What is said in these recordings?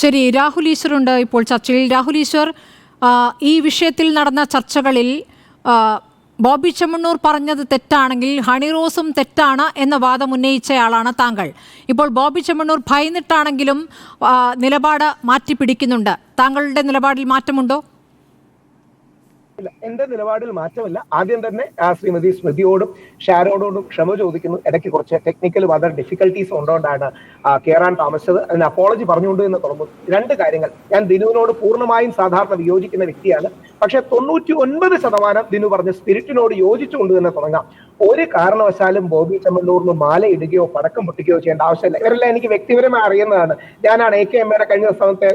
ശരി, രാഹുൽ ഈശ്വറുണ്ട് ഇപ്പോൾ ചർച്ചയിൽ. രാഹുൽ ഈശ്വർ, ഈ വിഷയത്തിൽ നടന്ന ചർച്ചകളിൽ ബോബി ചെമ്മണ്ണൂർ പറഞ്ഞത് തെറ്റാണെങ്കിൽ ഹണി റോസും തെറ്റാണ് എന്ന വാദം ഉന്നയിച്ചയാളാണ് താങ്കൾ. ഇപ്പോൾ ബോബി ചെമ്മണ്ണൂർ ഭയന്നിട്ടാണെങ്കിലും നിലപാട് മാറ്റിപ്പിടിക്കുന്നുണ്ട്. താങ്കളുടെ നിലപാടിൽ മാറ്റമുണ്ടോ? എന്റെ നിലപാടിൽ മാറ്റമില്ല. ആദ്യം തന്നെ ശ്രീമതി സ്മൃതിയോടും ഷാരോടോടും ക്ഷമ ചോദിക്കുന്നു. ഇടയ്ക്ക് കുറച്ച് ടെക്നിക്കൽ അതർ ഡിഫിക്കൽട്ടീസ് ഉണ്ടോണ്ടാണ് കയറാൻ താമസിച്ചത്. അതിന് അപ്പോളജി പറഞ്ഞുകൊണ്ട് എന്ന് തുടങ്ങും. രണ്ട് കാര്യങ്ങൾ. ഞാൻ ദിനുവിനോട് പൂർണ്ണമായും സാധാരണ വിയോജിക്കുന്ന വ്യക്തിയാണ്. പക്ഷെ 99% ദിനു പറഞ്ഞ സ്പിരിറ്റിനോട് യോജിച്ചുകൊണ്ട് തന്നെ തുടങ്ങാം. ഒരു കാരണവശാലും ബോബി ചെമ്മണ്ണൂറിന് മാല ഇടുകയോ പടക്കം പൊട്ടിക്കുകയോ ചെയ്യേണ്ട ആവശ്യമില്ല. ഇവരെല്ലാം എനിക്ക് വ്യക്തിപരമായി അറിയുന്നതാണ്. ഞാനാണ് AKMയുടെ കഴിഞ്ഞ ദിവസത്തെ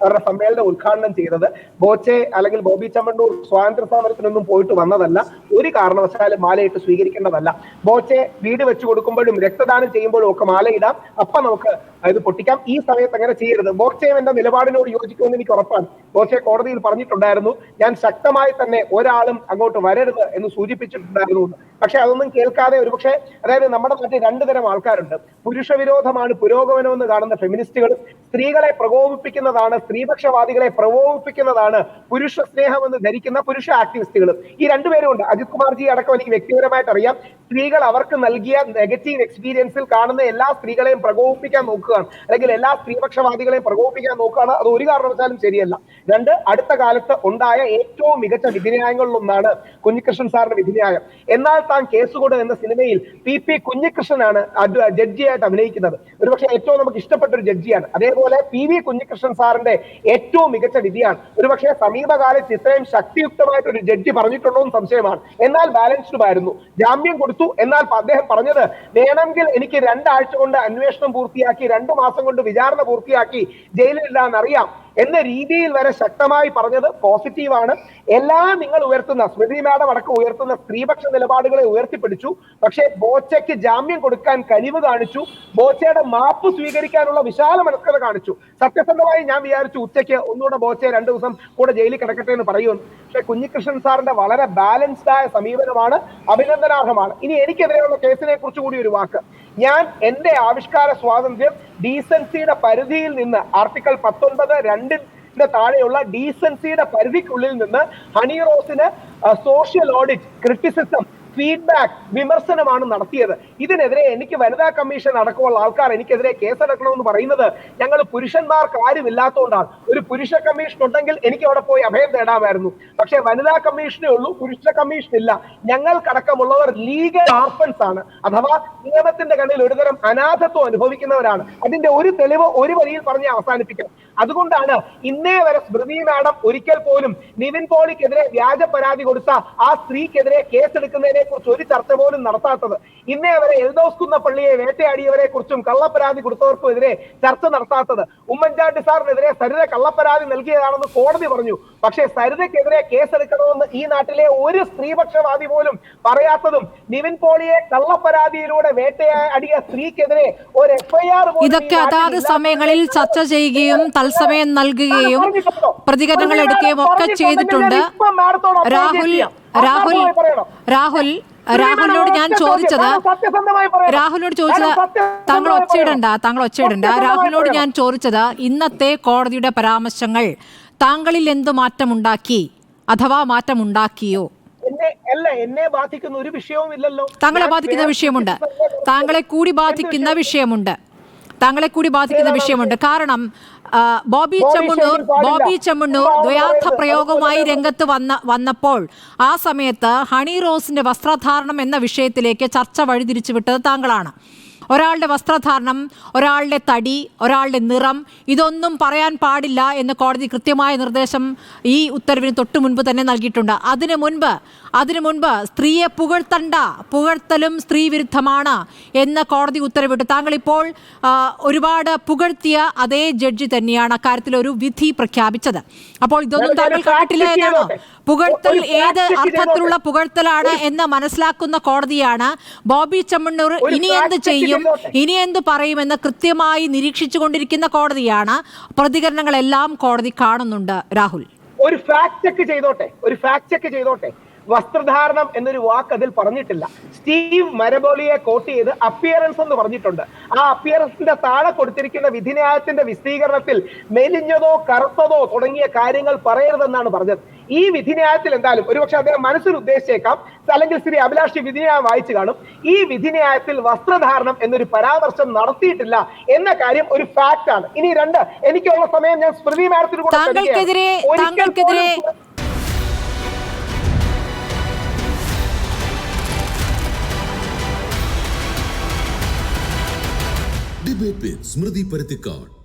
അവരുടെ സമ്മേളനം ഉദ്ഘാടനം ചെയ്തത്. ബോച്ചെ അല്ലെങ്കിൽ ബോബി ചെമ്മണ്ണൂർ സ്വാതന്ത്ര്യ സമരത്തിനൊന്നും പോയിട്ട് വന്നതല്ല. ഒരു കാരണവശാലും മാലയിട്ട് സ്വീകരിക്കേണ്ടതല്ല. ബോച്ചെ വീട് വെച്ചു കൊടുക്കുമ്പോഴും രക്തദാനം ചെയ്യുമ്പോഴും ഒക്കെ മാലയിടാം. അപ്പൊ നമുക്ക് ഇത് പൊട്ടിക്കാം. ഈ സമയത്ത് അങ്ങനെ ചെയ്യരുത്. ബോച്ചെ എന്റെ നിലപാടിനോട് യോജിക്കുമെന്ന് എനിക്ക് ഉറപ്പാണ്. ബോച്ചെ കോടതിയിൽ പറഞ്ഞിട്ടുണ്ടായിരുന്നു, ഞാൻ ശക്തമായി തന്നെ ഒരാളും അങ്ങോട്ട് വരരുത് എന്ന് സൂചിപ്പിച്ചിട്ടുണ്ടായിരുന്നു. പക്ഷെ അതൊന്നും കേൾക്കാതെ ഒരുപക്ഷെ, അതായത് നമ്മുടെ നാട്ടിൽ രണ്ടു തരം ആൾക്കാരുണ്ട്. പുരുഷവിരോധമാണ് പുരോഗമനം എന്ന് കാണുന്ന ഫെമിനിസ്റ്റുകൾ, സ്ത്രീകളെ പ്രകോപിപ്പിക്കുന്നതാണ്, സ്ത്രീപക്ഷവാദികളെ പ്രകോപിപ്പിക്കുന്നതാണ് പുരുഷ സ്നേഹം എന്ന് ധരിക്കുന്ന പുരുഷ ആക്ടിവിസ്റ്റുകളും. ഈ രണ്ടുപേരും ഉണ്ട്. അജിത് കുമാർജി അടക്കം എനിക്ക് വ്യക്തിപരമായിട്ട് അറിയാം. സ്ത്രീകൾ അവർക്ക് നൽകിയ നെഗറ്റീവ് എക്സ്പീരിയൻസിൽ കാണുന്ന എല്ലാ സ്ത്രീകളെയും പ്രകോപിപ്പിക്കാൻ നോക്കുകയാണ്, അല്ലെങ്കിൽ എല്ലാ സ്ത്രീപക്ഷവാദികളെയും പ്രകോപിപ്പിക്കാൻ നോക്കുകയാണ്. അത് ഒരു കാരണവശാലും ശരിയല്ല. രണ്ട്, അടുത്ത കാലത്ത് ഉണ്ടായ ഏറ്റവും മികച്ച വിധിന്യായങ്ങളിലൊന്നാണ് കുഞ്ഞികൃഷ്ണൻ സാറിന്റെ വിധിന്യായം. എന്നാൽ താൻ കേസുകൊട് എന്ന സിനിമയിൽ PP കുഞ്ഞികൃഷ്ണനാണ് ജഡ്ജിയായിട്ട് അഭിനയിക്കുന്നത്. ഒരുപക്ഷെ ഏറ്റവും നമുക്ക് ഇഷ്ടപ്പെട്ട ഒരു ജഡ്ജിയാണ്. അതേപോലെ PV കുഞ്ഞികൃഷ്ണൻ സാറിന്റെ ഏറ്റവും മികച്ച വിധിയാണ്. ഒരുപക്ഷെ സമീപകാലത്ത് ഇത്രയും ശക്തിയുക്തമായിട്ട് ഒരു ജഡ്ജി പറഞ്ഞിട്ടുണ്ടോ എന്ന് സംശയമാണ്. എന്നാൽ ബാലൻസ്ഡും ആയിരുന്നു. ജാമ്യം കൊടുത്തു. എന്നാൽ അദ്ദേഹം പറഞ്ഞത്, വേണമെങ്കിൽ എനിക്ക് 2 ആഴ്ച കൊണ്ട് അന്വേഷണം പൂർത്തിയാക്കി 2 മാസം കൊണ്ട് വിചാരണ പൂർത്തിയാക്കി ജയിലിലിടാൻ അറിയാം എന്ന രീതിയിൽ വരെ ശക്തമായി പറഞ്ഞത് പോസിറ്റീവാണ്. എല്ലാം നിങ്ങൾ ഉയർത്തുന്ന, സ്മൃതി മാഡം അടക്കം ഉയർത്തുന്ന സ്ത്രീപക്ഷ നിലപാടുകളെ ഉയർത്തിപ്പിടിച്ചു. പക്ഷേ ബോച്ചയ്ക്ക് ജാമ്യം കൊടുക്കാൻ കഴിവ് കാണിച്ചു. ബോച്ചയുടെ മാപ്പ് സ്വീകരിക്കാനുള്ള വിശാല മനസ്കത കാണിച്ചു. സത്യസന്ധമായി ഞാൻ വിചാരിച്ചു ഉച്ചയ്ക്ക് ഒന്നുകൂടെ ബോച്ചയെ 2 ദിവസം കൂടെ ജയിലിൽ കിടക്കട്ടെ എന്ന് പറയുമെന്ന്. പക്ഷെ കുഞ്ഞികൃഷ്ണൻ സാറിന്റെ വളരെ ബാലൻസ്ഡ് ആയ സമീപനമാണ്, അഭിനന്ദനാർഹമാണ്. ഇനി എനിക്കെതിരെയുള്ള കേസിനെ കുറിച്ച് കൂടി ഒരു വാക്ക്. ഞാൻ എന്റെ ആവിഷ്കാര സ്വാതന്ത്ര്യം ഡീസൻസിയുടെ പരിധിയിൽ നിന്ന്, ആർട്ടിക്കിൾ 19(2) താഴെയുള്ള ഡീസൻസിയുടെ പരിധിക്കുള്ളിൽ നിന്ന് ഹണി റോസിന് സോഷ്യൽ ഓഡിറ്റ്, ക്രിറ്റിസിസം, ഫീഡ്ബാക്ക്, വിമർശനമാണ് നടത്തിയത്. ഇതിനെതിരെ എനിക്ക് വനിതാ കമ്മീഷൻ അടക്കമുള്ള ആൾക്കാർ എനിക്കെതിരെ കേസെടുക്കണമെന്ന് പറയുന്നത് ഞങ്ങൾ പുരുഷന്മാർക്ക് ആരും ഇല്ലാത്തതുകൊണ്ടാണ്. ഒരു പുരുഷ കമ്മീഷൻ ഉണ്ടെങ്കിൽ എനിക്ക് അവിടെ പോയി അഭയം തേടാമായിരുന്നു. പക്ഷെ വനിതാ കമ്മീഷനേ ഉള്ളൂ, പുരുഷ കമ്മീഷൻ ഇല്ല. ഞങ്ങൾക്കടക്കമുള്ളവർ ലീഗൽ ഓർഫൻസ് ആണ്, അഥവാ നിയമത്തിന്റെ കണ്ണിൽ ഒരുതരം അനാഥത്വം അനുഭവിക്കുന്നവരാണ്. അതിന്റെ ഒരു തെളിവ് ഒരു വരിയിൽ പറഞ്ഞ് അവസാനിപ്പിക്കണം. അതുകൊണ്ടാണ് ഇന്നേ വരെ സ്മൃതി മാഡം ഒരിക്കൽ പോലും നിവിൻ പോളിക്കെതിരെ വ്യാജ പരാതി കൊടുത്ത ആ സ്ത്രീക്കെതിരെ കേസെടുക്കുന്നതിനെ കുറിച്ച് ഒരു ചർച്ച പോലും നടത്താത്തത്. ഇന്നേ വരെ എൽദോസ് കുന്നപ്പള്ളിയെ വേട്ടയാടിയവരെ കുറിച്ചും കള്ളപ്പരാതി കൊടുത്തവർക്കും എതിരെ ചർച്ച നടത്താത്തത്. ഉമ്മൻചാണ്ടി സാറിനെതിരെ സരിത കള്ളപ്പരാതി നൽകിയതാണെന്ന് കോടതി പറഞ്ഞു. പക്ഷേ സരിതയ്ക്കെതിരെ കേസെടുക്കണമെന്ന് ഈ നാട്ടിലെ ഒരു സ്ത്രീപക്ഷവാദി പോലും പറയാത്തതും, നിവിൻ പോളിയെ കള്ളപ്പരാതിയിലൂടെ വേട്ടയാടിയ സ്ത്രീക്കെതിരെ ഒരു FIR ഇതൊക്കെ അതാത് സമയങ്ങളിൽ ചർച്ച ചെയ്യുകയും തത്സമയം നൽകുകയും പ്രതികരണങ്ങൾ എടുക്കുകയും ഒക്കെ ചെയ്തിട്ടുണ്ട്. രാഹുലിനോട് ഞാൻ ചോദിച്ചത്, താങ്കൾ ഒച്ചയിടണ്ട. രാഹുലിനോട് ഞാൻ ചോദിച്ചത്, ഇന്നത്തെ കോടതിയുടെ പരാമർശങ്ങൾ താങ്കളിൽ എന്ത് മാറ്റമുണ്ടാക്കി, അഥവാ മാറ്റമുണ്ടാക്കിയോ? എന്നെ ബാധിക്കുന്ന ഒരു വിഷയവും ഇല്ലല്ലോ. താങ്കളെ ബാധിക്കുന്ന വിഷയമുണ്ട്, താങ്കളെ കൂടി ബാധിക്കുന്ന വിഷയമുണ്ട്. കാരണം ബോബി ചെമ്മണ്ണൂർ ദ്വയാർത്ഥ പ്രയോഗവുമായി രംഗത്ത് വന്നപ്പോൾ ആ സമയത്ത് ഹണി റോസിന്റെ വസ്ത്രധാരണം എന്ന വിഷയത്തിലേക്ക് ചർച്ച വഴിതിരിച്ചുവിട്ടത് താങ്കളാണ്. ഒരാളുടെ വസ്ത്രധാരണം, ഒരാളുടെ തടി, ഒരാളുടെ നിറം, ഇതൊന്നും പറയാൻ പാടില്ല എന്ന് കോടതി കൃത്യമായ നിർദ്ദേശം ഈ ഉത്തരവിന് തൊട്ടു മുൻപ് തന്നെ നൽകിയിട്ടുണ്ട്. അതിനു മുൻപ് സ്ത്രീയെ പുകഴ്ത്തലും സ്ത്രീ വിരുദ്ധമാണ് എന്ന് കോടതി ഉത്തരവിട്ടു. താങ്കളിപ്പോൾ ഒരുപാട് പുകഴ്ത്തിയ അതേ ജഡ്ജി തന്നെയാണ് അക്കാര്യത്തിൽ ഒരു വിധി പ്രഖ്യാപിച്ചത്. അപ്പോൾ ഇതൊന്നും താങ്കൾ കണ്ടിട്ടില്ല എന്നാണ്? പുകഴ്ത്തൽ ഏത് അർത്ഥത്തിലുള്ള പുകഴ്ത്തലാണ് എന്ന് മനസ്സിലാക്കുന്ന കോടതിയാണ്. ബോബി ചെമ്മണ്ണൂർ ഇനി എന്ത് ചെയ്യും, ഇനി എന്ത് പറയുമെന്ന് കൃത്യമായി നിരീക്ഷിച്ചു കൊണ്ടിരിക്കുന്ന കോടതിയാണ്. പ്രതികരണങ്ങളെല്ലാം കോടതി കാണുന്നുണ്ട്. രാഹുൽ, ഒരു ഫാക്ട് ചെക്ക് ചെയ്തോട്ടെ. വസ്ത്രധാരണം എന്നൊരു വാക്ക് അതിൽ പറഞ്ഞിട്ടില്ല. സ്റ്റീവ് മരബോളിയെ കോട്ട് ചെയ്ത് അപ്പിയറൻസ് എന്ന് പറഞ്ഞിട്ടുണ്ട്. ആ അപ്പിയറൻസിന്റെ താഴെ കൊടുത്തിരിക്കുന്ന വിധിന്യായത്തിന്റെ വിശദീകരണത്തിൽ മെലിഞ്ഞതോ കറുത്തതോ തുടങ്ങിയ കാര്യങ്ങൾ പറയരുതെന്നാണ് പറഞ്ഞത്. ഈ വിധിന്യായത്തിൽ എന്തായാലും ഒരുപക്ഷെ അദ്ദേഹം മനസ്സിൽ ഉദ്ദേശിച്ചേക്കാം, അല്ലെങ്കിൽ ശ്രീ അഭിലാഷ് വിധിന്യായം വായിച്ചു കാണും. ഈ വിധിന്യായത്തിൽ വസ്ത്രധാരണം എന്നൊരു പരാമർശം നടത്തിയിട്ടില്ല എന്ന കാര്യം ഒരു ഫാക്ട് ആണ്. ഇനി രണ്ട്, എനിക്കുള്ള സമയം ഞാൻ സ്മൃതി മാഡത്തിന് കൂടെ താങ്കൾക്കെതിരെ ഡിബേറ്റ് വിത്ത് സ്മൃതി പരുത്തിക്കാട്.